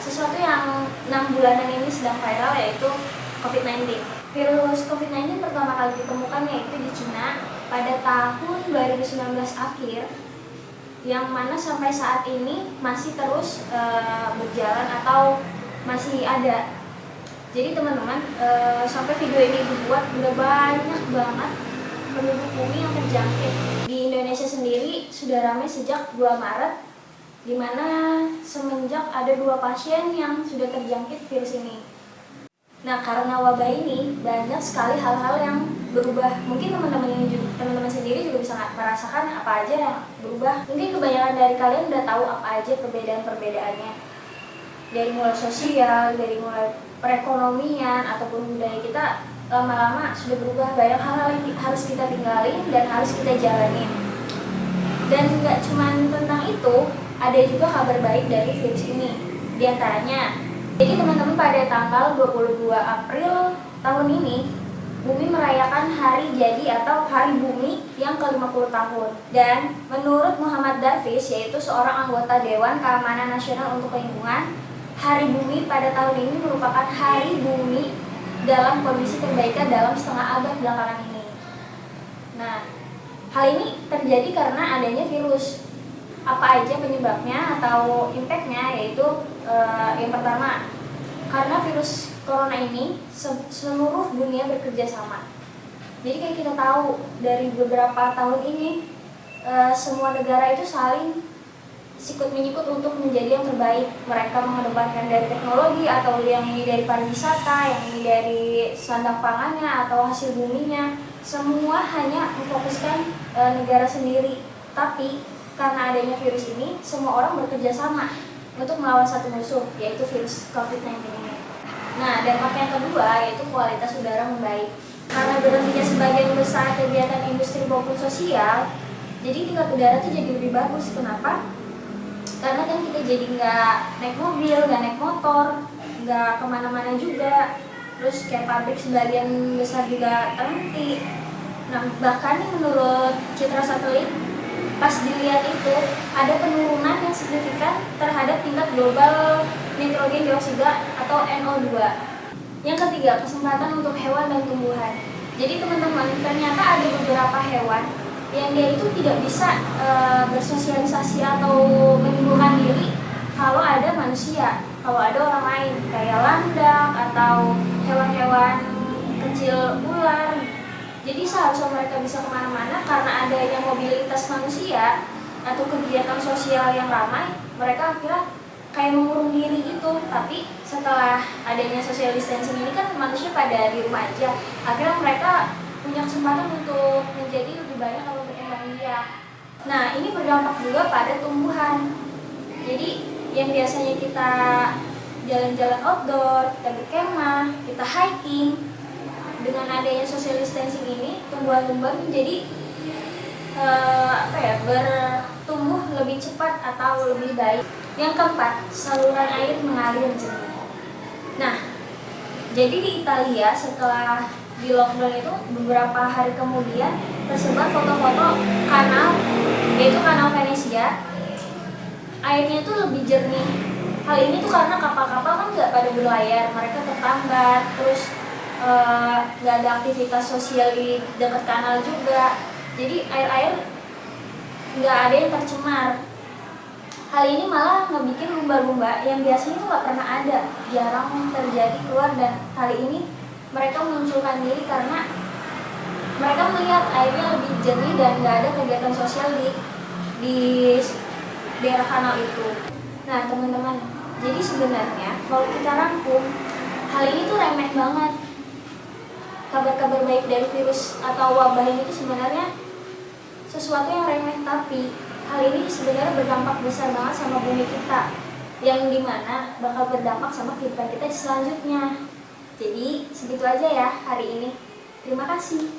sesuatu yang 6 bulanan ini sedang viral, yaitu COVID-19. Virus COVID-19 pertama kali ditemukan yaitu di Cina pada tahun 2019 akhir, yang mana sampai saat ini masih terus berjalan atau masih ada. Jadi teman-teman, sampai video ini dibuat udah banyak banget penduduk bumi yang terjangkit. Di Indonesia sendiri sudah ramai sejak 2 Maret, di mana semenjak ada 2 pasien yang sudah terjangkit virus ini. Nah, karena wabah ini banyak sekali hal-hal yang berubah. Mungkin teman-teman sendiri juga bisa merasakan apa aja yang berubah. Mungkin kebanyakan dari kalian udah tahu apa aja perbedaan-perbedaannya. Dari mulai sosial, dari mulai perekonomian ataupun budaya kita, lama-lama sudah berubah. Banyak hal-hal yang harus kita tinggalin dan harus kita jalanin. Dan nggak cuma tentang itu, ada juga kabar baik dari virus ini. Di antaranya, jadi teman-teman, pada tanggal 22 April tahun ini, bumi merayakan hari jadi atau hari bumi yang ke-50 tahun. Dan menurut Muhammad Darwish, yaitu seorang anggota Dewan Keamanan Nasional untuk Lingkungan, hari bumi pada tahun ini merupakan hari bumi dalam kondisi perbaikan dalam setengah abad belakangan ini. Nah, hal ini terjadi karena adanya virus. Apa aja penyebabnya atau impactnya, yaitu yang pertama, karena virus corona ini seluruh dunia bekerja sama. Jadi kayak kita tahu dari beberapa tahun ini, semua negara itu saling sikut-menyikut untuk menjadi yang terbaik. Mereka mengedepankan dari teknologi, atau yang ini dari pariwisata, yang ini dari sandang pangannya atau hasil buminya. Semua hanya memfokuskan negara sendiri. Tapi karena adanya virus ini, semua orang bekerja sama untuk melawan satu musuh, yaitu virus COVID-19 ini. Nah, dampak yang kedua yaitu kualitas udara membaik. Karena berhentinya sebagian besar kegiatan industri maupun sosial, jadi tingkat udara tuh jadi lebih bagus. Kenapa? Karena kan kita jadi nggak naik mobil, nggak naik motor, nggak kemana-mana juga. Terus kayak pabrik sebagian besar juga terhenti. Nah, bahkan nih menurut citra satelit, pas dilihat itu ada penurunan yang signifikan terhadap tingkat global nitrogen dioksida atau NO2. Yang ketiga, kesempatan untuk hewan dan tumbuhan. Jadi teman-teman, ternyata ada beberapa hewan yang dia itu tidak bisa bersosialisasi atau menimbulkan diri kalau ada manusia, kalau ada orang lain, kayak landak atau hewan-hewan kecil, ular. Jadi seharusnya mereka bisa kemana-mana, karena adanya mobilitas manusia atau kegiatan sosial yang ramai, mereka akhirnya kayak mengurung diri gitu. Tapi setelah adanya social distancing ini kan manusia pada di rumah aja, akhirnya mereka punya kesempatan untuk menjadi lebih banyak atau berkembang biak. Nah, ini berdampak juga pada tumbuhan. Jadi yang biasanya kita jalan-jalan outdoor, kita berkemah, kita hiking, dengan adanya social distancing ini, tumbuhan-tumbuhan menjadi bertumbuh lebih cepat atau lebih baik. Yang keempat, saluran air mengalir jernih. Nah, jadi di Italia setelah di lockdown itu, beberapa hari kemudian tersebar foto-foto kanal, yaitu kanal Venesia. Airnya itu lebih jernih. Hal ini tuh karena kapal-kapal kan nggak pada berlayar, mereka tertambat, terus nggak ada aktivitas sosial di dekat kanal juga. Jadi air-air nggak ada yang tercemar. Hal ini malah ngebikin lumba-lumba yang biasanya itu nggak pernah ada, jarang terjadi keluar, dan kali ini mereka munculkan diri karena mereka melihat airnya lebih jernih dan nggak ada kegiatan sosial di daerah kanal itu. Nah teman-teman, jadi sebenarnya kalau kita rangkum, hal ini tuh remeh banget. Kabar-kabar baik dari virus atau wabah ini itu sebenarnya sesuatu yang remeh, tapi hal ini sebenarnya berdampak besar banget sama bumi kita, yang dimana bakal berdampak sama kehidupan kita di selanjutnya. Jadi segitu aja ya hari ini. Terima kasih.